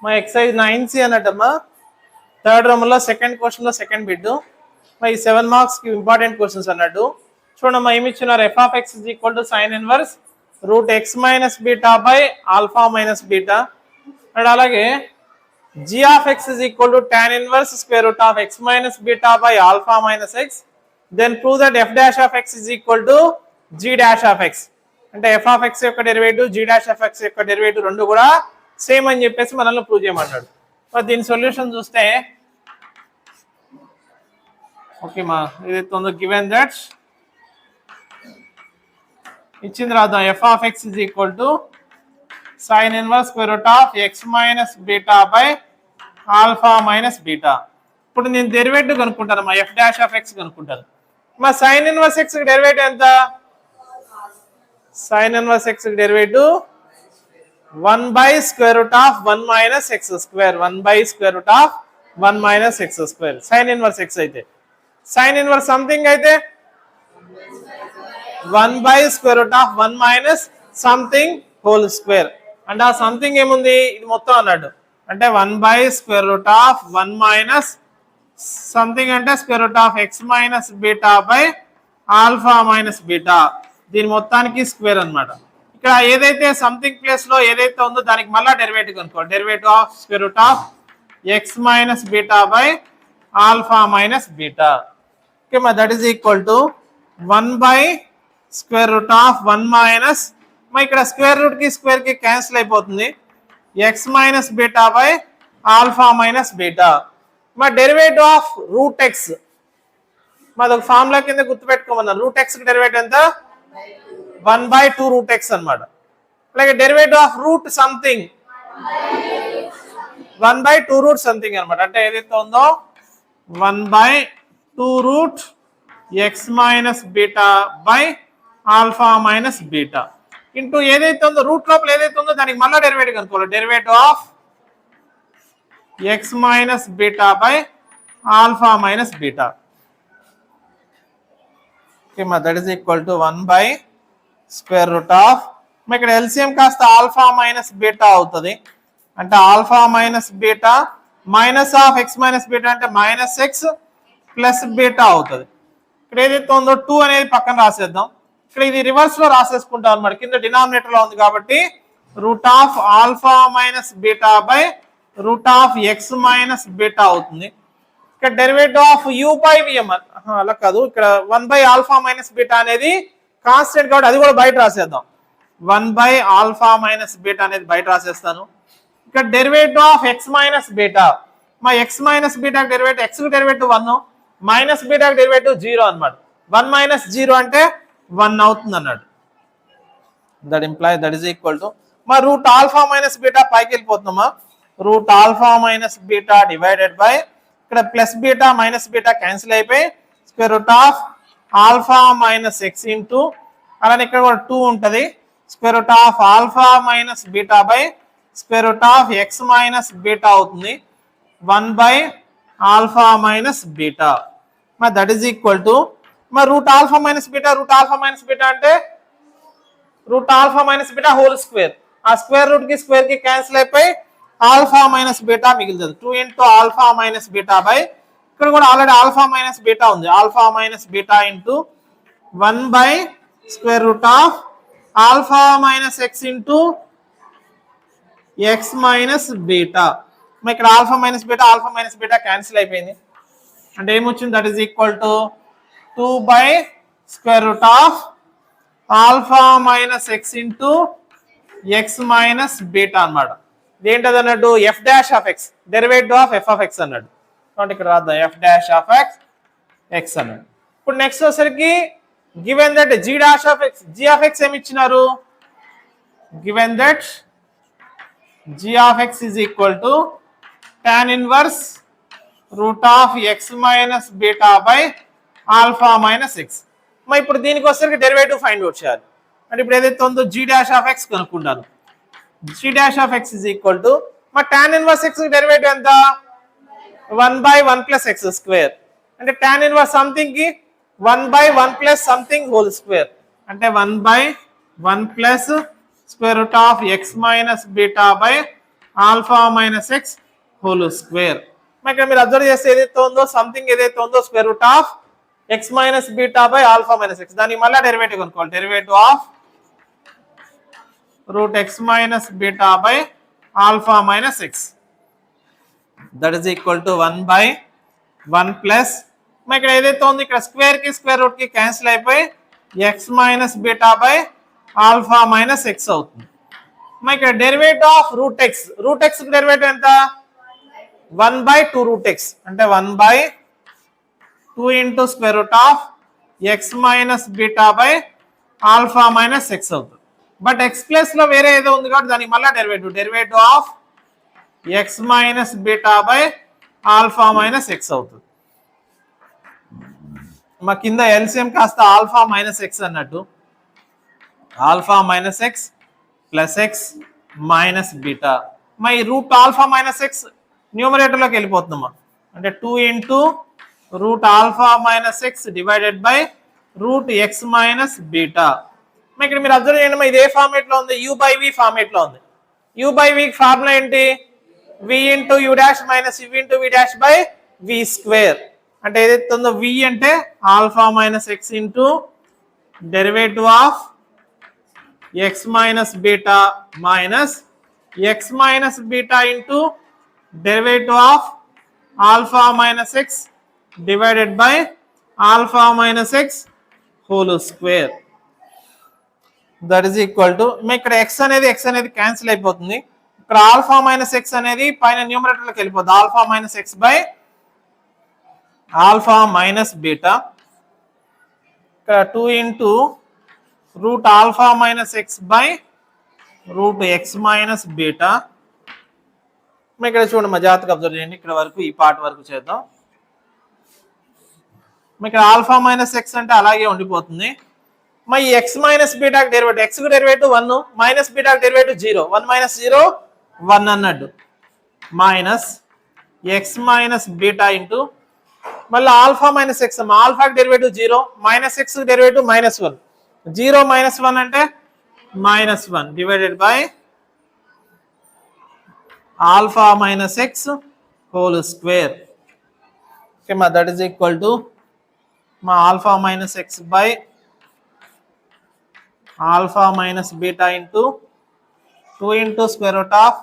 మా excise 9C అన్నట్టమ్మా third రూమ్లో సెకండ్ క్వశ్చన్లో సెకండ్ బిట్. మా ఈ 7 మార్క్స్కి ఇంపార్టెంట్ క్వశ్చన్స్ అన్నట్టు. చూడమ్మా ఏమి ఇచ్చినారు, F of X is equal to sine inverse root X minus beta by alpha minus beta. And అలాగే g of x is equal to tan inverse square root of x minus beta by alpha minus x. Then prove that f dash of x is equal to g dash of x. అంటే f of x యొక్క derivative g dash of x యొక్క derivative రెండు కూడా same అని చెప్పేసి మనల్ని prove చేయమన్నాడు. మరి దీని సొల్యూషన్ చూస్తే ఓకే మా ఏదైతే ఉందో గివెన్ దట్ ఇచ్చింది రాద్దాం. f of x is equal to sin inverse square root of x minus beta by alpha minus beta. ఇప్పుడు నేను డెరివేటివ్ కనుక్కుంటాను, మా ఎఫ్ డాష్ ఆఫ్ ఎక్స్ కనుక్కుంటాను. మా సైన్ ఇన్వర్స్ ఎక్స్ డెరివేటివ్ ఎంత? Sine inverse X derivative 1 by square root of 1 minus x square. 1 by square root of 1 minus x square. Sine inverse X అయితే. Sine inverse something అయితే 1 by square root of 1 minus something whole square. అంటే ఆ something ఏముంది, ఇది మొత్తం అన్నాడు. అంటే 1 by square root of 1 minus something అంటే square root of x minus beta by alpha minus beta. దీని మొత్తానికి స్క్వేర్ అన్నమాట. ఇక్కడ ఏదైతే సంథింగ్ ప్లేస్ లో ఏదైతే ఉందో దానికి మళ్ళీ డెరివేటివ్ కనుక్కోవాలి. Derivative of square root of x minus beta by alpha minus beta. Okay మా that is equal to 1 by square root of 1 minus మా ఇక్కడ స్క్వేర్ రూట్ కి స్క్వేర్ కి క్యాన్సిల్ అయిపోతుంది. x minus beta by alpha minus beta. మా derivative of root x మాది ఒక formula కింద గుర్తుపెట్టుకోమన్నారు. రూట్ ఎక్స్ కి డెరివేటివ్ ఎంత? 1 by 2 రూట్ ఎక్స్ అనమాట. అలాగే derivative of route something 1 by 2 route something అనమాట. అంటే ఏదైతే ఉందో 1 by 2 root X minus beta by alpha minus beta into ఏదైతే ఉందో రూట్ లోపల ఏదైతే ఉందో దానికి మళ్ళీ డెరివేటివ్ కనుక్కోవాలి. Derivative of X minus beta by alpha minus beta. Okay మా that is equal to 1 by square root of మా ఇక్కడ ఎల్సిఎం కాస్త ఆల్ఫా మైనస్ బీటా అవుతుంది. అంటే alpha minus beta minus of X minus beta అంటే minus x plus beta అవుతుంది. ఇక్కడ ఏదైతే ఉందో 2 అనేది పక్కన రాసేద్దాం. ఇక్కడ ఇది రివర్స్ లో రాసేసుకుంటాం అన్నమాట. కింద డినామినేటర్ లో ఉంది కాబట్టి root of alpha minus beta by root of X minus beta అవుతుంది. ఇక్కడ డెరివేటివ్ ఆఫ్ యూ బై విఎం అలా కాదు, ఇక్కడ 1 by ఆల్ఫా మైనస్ బీటా అనేది కాన్స్టెంట్ కాబట్టి అది కూడా బయట రాసేద్దాం. 1 by ఆల్ఫా మైనస్ బీటా అనేది బయట రాసేస్తాను. ఇక్కడ derivative of X minus beta మా x minus beta derivative x derivative 1 minus beta derivative 0 అనమాట. 1 minus 0 అంటే 1 అవుతుంది అన్నాడు. That imply that is equal to మా రూట్ ఆల్ఫా మైనస్ బీటా పైకి వెళ్ళిపోతున్నామా. Root alpha minus beta divided by ఇక్కడ plus beta minus beta cancel అయిపోయి square root of alpha minus X into అలానే ఇక్కడ కూడా 2 ఉంటుంది. Square root of alpha minus beta by square root of X minus beta అవుతుంది. 1 by alpha minus beta మా that is equal to మా root alpha minus beta అంటే route alpha minus beta whole square. ఆ square root కి square కి cancel అయిపోయి alpha minus beta మిగులుతుంది. 2 into alpha minus beta by ఇక్కడ కూడా ఆల్రెడీ ఆల్ఫా మైనస్ బీటా ఉంది. Alpha minus beta into 1 by square root of alpha minus X into X minus beta. ఇక్కడ alpha minus beta cancel అయిపోయింది. అంటే ఏమొచ్చింది, that is equal to 2 by square root of alpha minus X into X minus beta అన్నమాట. ఇదేంటది అన్నట్టు F dash of X derivative of f of X అన్నాడు. కాబట్టి ఇక్కడ రాద్దాం ఎఫ్ డాష్ ఆఫ్ ఎక్స్ అన్నాడు. ఇప్పుడు నెక్స్ట్ వచ్చేసరికి given that G dash of X G of X ఏమి ఇచ్చినారు. Given that G of X is equal to tan inverse root of X minus beta by alpha minus X. మరి ఇప్పుడు దీనికి వచ్చేసరికి derivative find out చేయాలి. అంటే ఇప్పుడు ఏదైతే ఉందో జీ డాష్ ఆఫ్ ఎక్స్ కనుక్కుంటాను. G dash of X is equal to మా tan ఇన్వర్స్ ఎక్స్ డెరివేటివ్ ఎంత 1 by 1 plus x square. అంటే tan ఇన్వర్స్ సంథింగ్ కి 1 by 1 plus something whole square. అంటే 1 by 1 plus square root of X minus beta by alpha minus x whole square. ఇక్కడ మీరు observe చేస్తే ఏదైతే ఉందో something ఏదైతే ఉందో square root of X minus beta by alpha minus X, దానికి మళ్ళీ డెరివేటివ్ కనుక్కోవాలి. Derivative of root X minus beta by alpha minus X that is equal to 1/1 plus ఇక్కడ ఏదైతే ఉంది ఇక్కడ స్క్వేర్ కి స్క్వేర్ రూట్ కి క్యాన్సిల్ అయిపోయి X minus beta by alpha minus X అవుతుంది. ఇక్కడ derivative of root X derivative ఎంత? 1/2 రూట్ ఎక్స్ అంటే 1/2 into square root of X minus beta by alpha minus X అవుతుంది. బట్ ఎక్స్ ప్లస్ లో వేరే ఏదో ఉంది కాబట్టి దానికి మళ్ళీ derivative of X minus beta by alpha minus X అవుతుంది. మా కింద ఎల్సిఎం కాస్త ఆల్ఫా మైనస్ ఎక్స్ అన్నట్టు, alpha minus x plus x minus beta. మా ఈ రూట్ ఆల్ఫా మైనస్ ఎక్స్ న్యూమరేటర్లోకి వెళ్ళిపోతుందమ్మా, అంటే 2 into root alpha minus x divided by root X minus beta. ఇక్కడ మీరు అబ్జర్వ్ చేయండి, ఇది ఏ ఫార్మేట్ లో ఉంది? యూ బై వి ఫార్మేట్ లో ఉంది. యూ బై వి ఫార్ములా ఏంటి? V into you dash minus you into we dash by we square. అంటే ఏదైతే ఉందో వి అంటే alpha minus X into derivative of X minus beta minus x minus beta into derivative of alpha minus x divided by alpha minus x whole square that is equal to ఇక్కడ x అనేది cancel అయిపోతుంది. ఇక్కడ alpha minus x అనేది పైన న్యూమరేటర్లోకి వెళ్ళిపోతుంది. Alpha minus x by alpha minus beta. ఇక్కడ 2 into root alpha minus x by root X minus beta. ఇక్కడ చూడండి, మా జాగ్రత్తగా అబ్జర్వ్ చేయండి, ఇక్కడ వరకు ఈ పార్ట్ వరకు చేద్దాం. ఇక్కడ ఆల్ఫా మైనస్ ఎక్స్ అంటే అలాగే ఉండిపోతుంది. మరి ఎక్స్ మైనస్ బీటాకి డెరివేటివ్, ఎక్స్ కు డెరివేటివ్ 1 మైనస్ బీటాకి డెరివేటివ్ 0, 1 మైనస్ 0 1 అన్నట్టు, minus x minus beta into మళ్ళీ ఆల్ఫా మైనస్ ఎక్స్, ఆల్ఫాకి derivative 0 minus x derivative -1, 0 minus 1 అంటే -1 divided by alpha minus x whole square. Okay మా దట్ ఈస్ ఈక్వల్ టు మా alpha minus x by alpha minus beta into 2 into square root of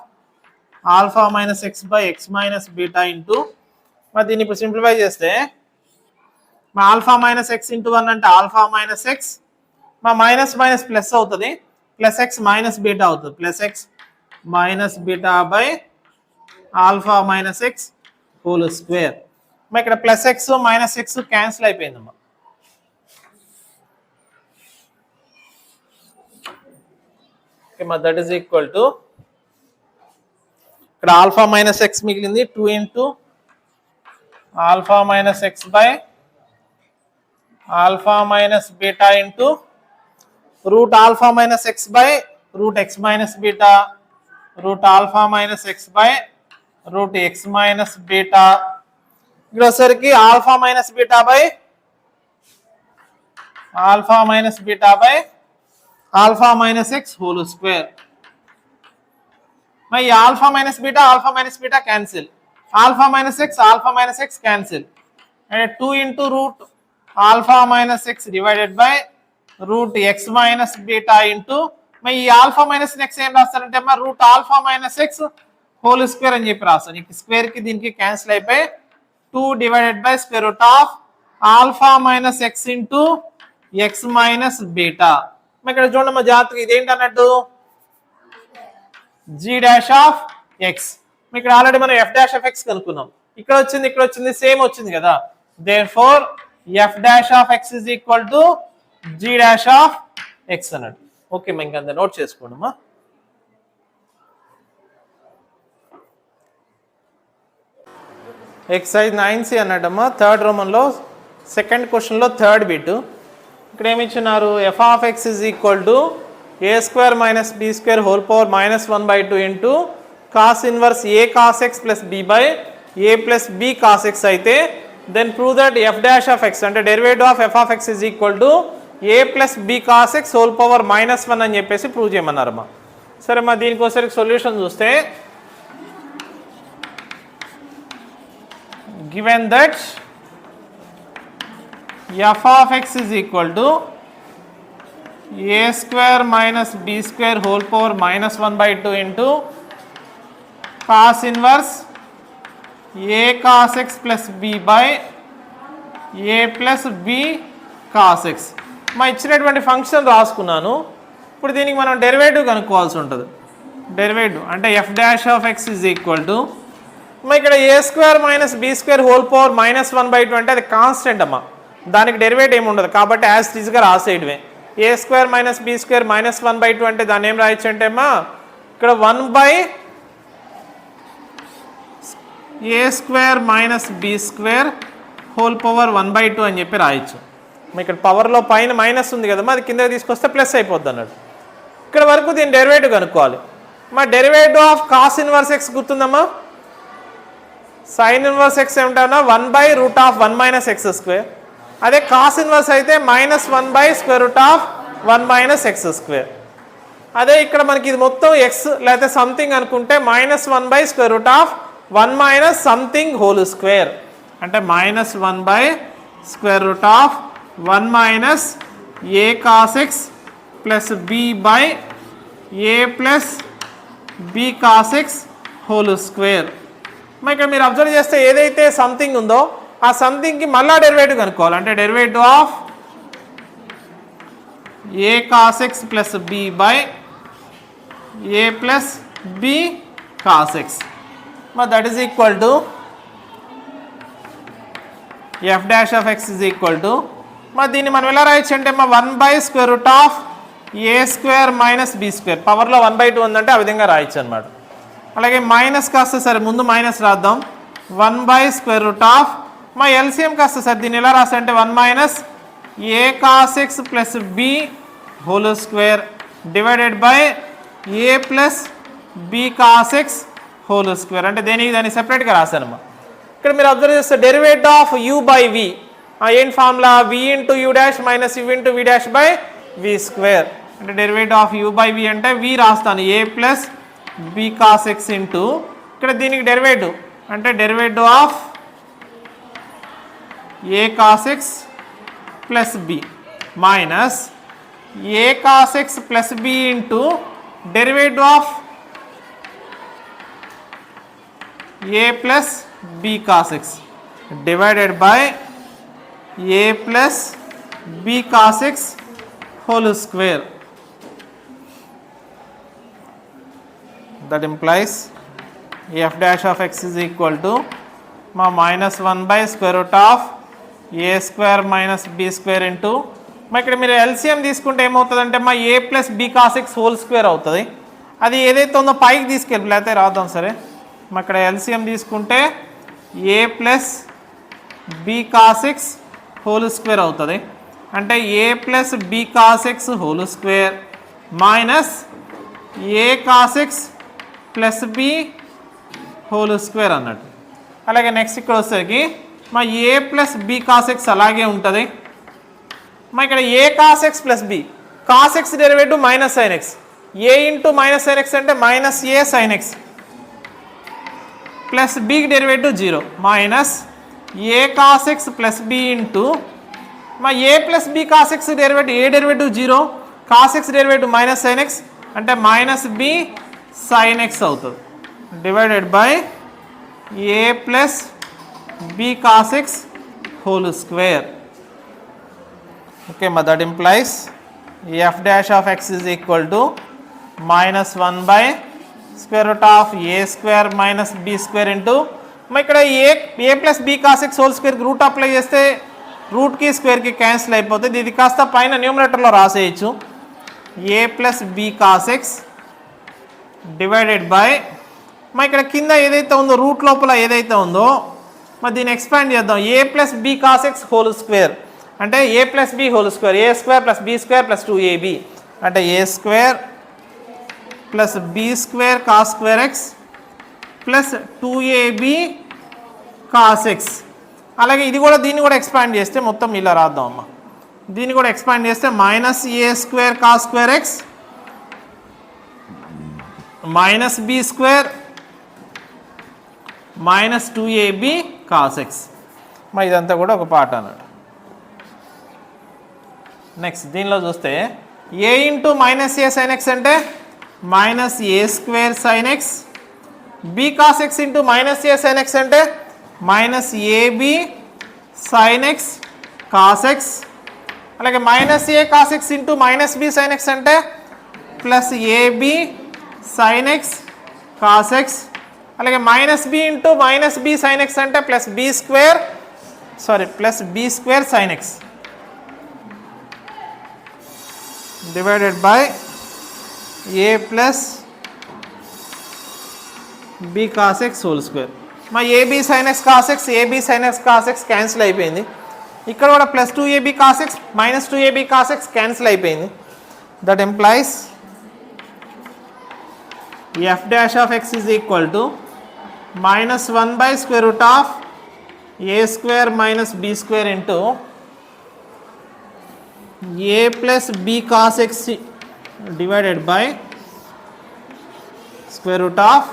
alpha minus x by X minus beta into మరి దీన్ని ఇప్పుడు simplify చేస్తే మా alpha minus X into 1 అంటే alpha minus x, మా minus minus plus అవుతుంది, plus x minus beta అవుతుంది, plus x minus beta by alpha minus x whole square. మా ఇక్కడ plus x minus x cancel అయిపోయిందమ్మా. దట్ ఈస్ ఈక్వల్ టు ఇక్కడ alpha minus x మిగిలింది, 2 into alpha minus x by alpha minus beta into root alpha minus x by root X minus beta root alpha minus x by root X minus beta. ఇక్కడ వచ్చేసరికి alpha minus beta by alpha minus beta by alpha minus x whole square. మరి alpha minus beta cancel, alpha minus x cancel, అంటే 2 into root alpha minus x divided by root X minus beta into మరి ఈ alpha minus x ఏం రాస్తారంటే అమ్మా root alpha minus x whole square అని చెప్పి రాస్తాను. ఈ స్క్వేర్ కి దీనికి క్యాన్సిల్ అయిపోయి 2 divided by square root of alpha minus X into X minus beta. ఇక్కడ చూడండి మా జాతకు ఇదేంటి అన్నట్టు జీ డాష్ ఆఫ్ ఎక్స్. ఇక్కడ ఆల్రెడీ మనం ఎఫ్ డాష్ ఆఫ్ ఎక్స్ కనుక్కున్నాం, ఇక్కడ వచ్చింది సేమ్ వచ్చింది కదా. Therefore F dash of X is equal to G dash of X అన్నట్టు. ఓకే మా ఇంకా నోట్ చేసుకోండి అమ్మా. ఎక్సైజ్ 9C అన్నట్టమ్మా, థర్డ్ రోమన్లో సెకండ్ క్వశ్చన్లో థర్డ్ బిట్. ఇక్కడ ఏమి ఇచ్చినారు, F of X is equal to a square minus B square whole power -1/2 into cos inverse a cos X plus b by A plus B cos x అయితే then prove that f dash of x అంటే derivative of f of X is equal to a plus B cos X whole power -1 అని చెప్పేసి prove చేయమన్నారమ్మా. సరే మా దీనికోసరికి solution చూస్తే given that f of x is equal to a square minus b square whole power minus 1 by 2 into cos inverse a cos x plus b by a plus b cos x. మా ఇచ్చినటువంటి function రాసుకున్నాను. ఇప్పుడు దీనికి మనం derivative కనుక్కోవాల్సి ఉంటుంది. Derivative అంటే f dash of x is equal to ఇక్కడ a square minus be square whole power minus 1 by 2 అంటే అది కాన్స్టెంట్ అమ్మా, దానికి డెరివేటివ్ ఏమి ఉండదు కాబట్టి యాజ్ ఇట్ ఈస్గా రాసేయడమే. A square minus be square minus 1 by 2 అంటే దాన్ని ఏం రాయొచ్చు అంటే అమ్మా ఇక్కడ 1 by A square minus be square whole power 1 by 2 అని చెప్పి రాయొచ్చు. ఇక్కడ పవర్లో పైన మైనస్ ఉంది కదమ్మా, అది కింద తీసుకొస్తే ప్లస్ అయిపోద్ది అన్నట్టు. ఇక్కడ వరకు దీని డెరివేటివ్ కనుక్కోవాలి. మా derivative of cos inverse x గుర్తుందమ్మా, సైన్ ఇన్వర్స్ ఎక్స్ ఏమిటన్నా 1 by root of 1 minus x square. అదే కాస్ ఇన్వర్స్ అయితే minus 1 by square root of 1 minus x square. అదే ఇక్కడ మనకి ఇది మొత్తం ఎక్స్ లేకపోతే సంథింగ్ అనుకుంటే minus 1 by square root of 1 minus something whole square అంటే minus 1 by square root of 1 minus a cos x plus b by a plus b cos x whole square. ఇక్కడ మీరు అబ్జర్వ్ చేస్తే ఏదైతే something ఉందో ఆ సంథింగ్కి మళ్ళా derivative కనుక్కోవాలి. అంటే derivative of A cos X plus b by A plus B cos x, మరి that is equal to f dash of X is equal to మరి దీన్ని మనం ఎలా రాయొచ్చు అంటే 1 by square root of A square minus B square, పవర్లో 1 by 2 ఉందంటే ఆ విధంగా రాయొచ్చు అనమాట. అలాగే మైనస్ కాస్త సరే ముందు మైనస్ రాద్దాం, 1 by square root of మా ఎల్సిఎం కాస్త సార్ దీన్ని ఎలా రాస్తా అంటే 1 minus A cos X plus B whole square divided by A plus B cos X whole square అంటే దాన్ని సెపరేట్గా రాశానమ్మా. ఇక్కడ మీరు అబ్జర్వ్ చేస్తే derivative of you by V ఏం formula V into you dash minus you into we dash by we square అంటే derivative of you by V అంటే వి రాస్తాను A plus B cos x into ఇక్కడ దీనికి derivative అంటే derivative of A cos X plus B minus A cos X plus B into derivative of A plus B cos X divided by A plus B cos X whole square. That implies f dash of x is equal to minus 1 by square root of a square minus b square into ఇక్కడ మీరు LCM తీసుకుంటే ఏమవుతుందంటే a plus B cos X whole square అవుతుంది. అది ఏదైతే ఉందో పైకి తీసుకెళ్ళి లేకపోతే రాద్దాం సరే. ఇక్కడ ఎల్సిఎం తీసుకుంటే a plus B cos X whole square అవుతుంది అంటే a plus B cos X whole square minus A cos X plus B whole square అన్నట్టు. అలాగే నెక్స్ట్ ఇక్కడ వచ్చేసరికి a plus B cos x అలాగే ఉంటుంది. ఇక్కడ a cos X plus B cos x derivative minus sine x a into minus sine x అంటే minus a sine x plus b derivative 0 minus A cos X plus B into a plus B cos x derivative a derivative 0 cos x derivative minus sine x అంటే minus b sin x అవుతుంది divided by A plus B cos X whole square. Okay మా that implies f dash of X is equal to minus 1 by square root of a square minus B square into ఇక్కడ a plus B cos X whole స్క్వేర్కి root apply చేస్తే రూట్కి స్క్వేర్కి cancel అయిపోతుంది. ఇది కాస్త పైన న్యూమరేటర్లో రాసేయచ్చు a plus B cos X divided by ఇక్కడ కింద ఏదైతే ఉందో రూట్ లోపల ఏదైతే ఉందో దీన్ని ఎక్స్పాండ్ చేద్దాం a plus B cos X whole square అంటే a plus B whole square A square plus b square plus 2ab అంటే a square plus b square cos square x plus 2ab cos x. అలాగే ఇది కూడా దీన్ని కూడా expand చేస్తే మొత్తం ఇలా రాద్దాం అమ్మా. దీన్ని కూడా ఎక్స్పాండ్ చేస్తే minus a square cos square x minus B square minus 2ab cos x. మరి ఇదంతా కూడా ఒక పార్ట్ అన్నాడు. నెక్స్ట్ దీనిలో చూస్తే a into minus a sine x అంటే minus a square sine x, b cos x into minus a sine x అంటే minus a b sine x cos x, అలాగే మైనస్ ఏ cos x into minus b sine x అంటే plus a b sine x cos x, అలాగే minus b into minus b sine x అంటే plus b square sine x divided by A plus B cos X whole square. మా a b sine x cos x cancel అయిపోయింది. ఇక్కడ కూడా plus 2ab cos x minus 2ab cos x cancel అయిపోయింది. That implies f dash of X is equal to minus 1 by square root of a square minus B square into a plus B cos X divided by square root of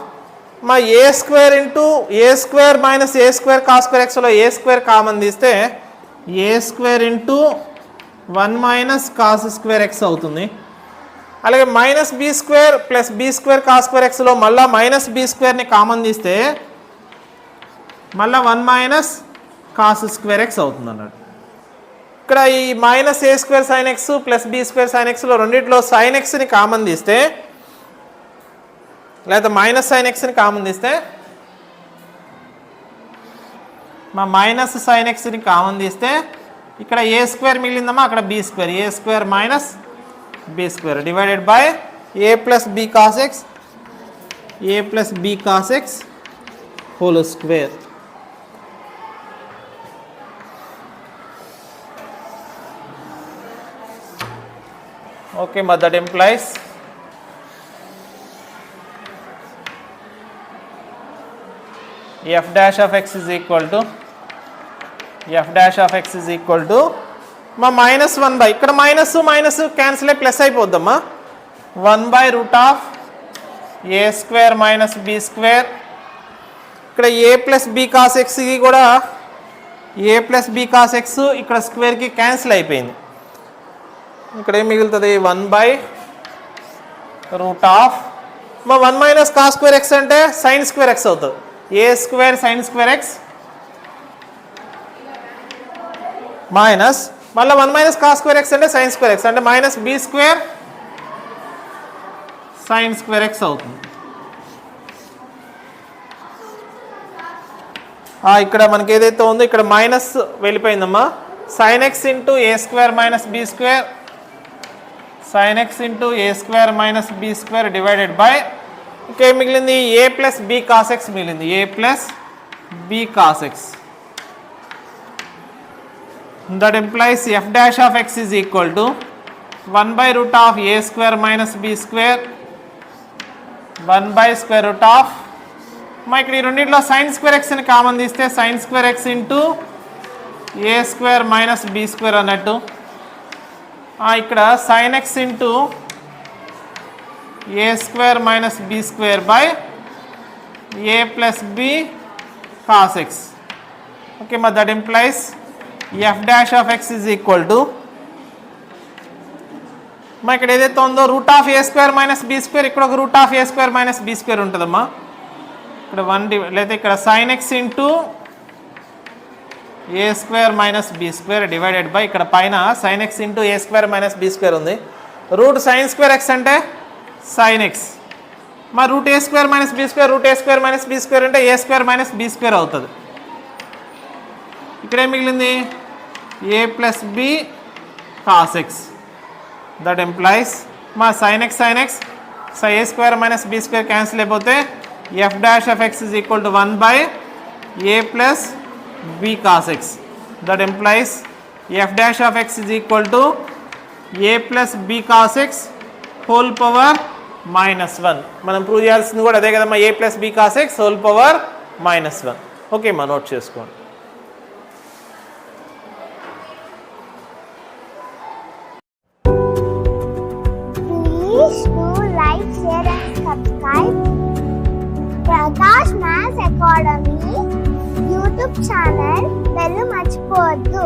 మా a square into a square minus a square cos square ఎక్స్లో a square common తీస్తే a square into 1 minus cos square x అవుతుంది. అలాగే minus B square plus b square cos square ఎక్స్లో మళ్ళీ minus B స్క్వేర్ని common తీస్తే మళ్ళీ 1 minus cos square x అవుతుంది అన్నాడు. ఇక్కడ ఈ minus a square sine x plus b square sine ఎక్స్లో రెండింటిలో సైన్ ఎక్స్ని కామన్ తీస్తే లేదా మైనస్ సైన్ ఎక్స్ని కామన్ తీస్తే మా మైనస్ సైన్ ఎక్స్ని కామన్ తీస్తే ఇక్కడ ఏ స్క్వేర్ మిగిలిందమ్మా, అక్కడ B square, A square minus B square divided by A plus B cos X whole square. Okay, but that implies f dash of x is equal to మా minus 1 by ఇక్కడ minus cancel అయ్యి plus అయిపోద్దమ్మా 1 by root of a square minus B square. ఇక్కడ a plus B cos x కూడా a plus B cos x ఇక్కడ స్క్వేర్కి cancel అయిపోయింది. ఇక్కడ ఏం మిగులుతుంది 1 బై రూట్ ఆఫ్ మా 1 మైనస్ కాస్ స్క్వేర్ ఎక్స్ అంటే సైన్ స్క్వేర్ ఎక్స్ అవుతుంది. A square sine square x minus మళ్ళీ 1 మైనస్ కాస్ స్క్వేర్ ఎక్స్ అంటే సైన్ స్క్వేర్ ఎక్స్ అంటే minus B square sine square x అవుతుంది. ఇక్కడ మనకి ఏదైతే ఉందో ఇక్కడ మైనస్ వెళ్ళిపోయిందమ్మా, sine x into a square minus B square sin x into a square minus b square divided by ఇంకేం మిగిలింది a plus b cos x మిగిలింది, a plus b cos x. That implies f dash of x is equal to 1 by root of a square minus b square 1 by square root of మా ఇక్కడ ఈ రెండింటిలో sin square x ని common తీస్తే sin square x into a square minus b square అన్నట్టు. ఇక్కడ sin x into a square minus B square by A plus B cos x. Okay, మరి that implies f dash of X is equal to మా ఇక్కడ ఏదైతే ఉందో root of a square minus B square, ఇక్కడ ఒక root of a square minus B square ఉంటుందమ్మా. ఇక్కడ 1 లేదా ఇక్కడ sin x into a square minus B square divided by ఇక్కడ పైన sin x into a square minus B square ఉంది. Root sine square x అంటే sin x, మా root a square minus B square root a square minus B square అంటే a square minus B square అవుతుంది. ఇక్కడ ఏం మిగిలింది a plus B cos x. That implies మా sin x a square minus B square cancel అయిపోతే f dash of X is equal to 1 by A plus b cos x. That implies f dash of x is equal to a plus b cos x whole power minus 1. మనం prove చేయాల్సింది కూడా అదే కదమ్మా, a plus b cos x whole power minus 1. Okay మా note చేసుకోండి. Please do like, share and subscribe Prakash Maths Academy YouTube channel bell మర్చిపోవద్దు.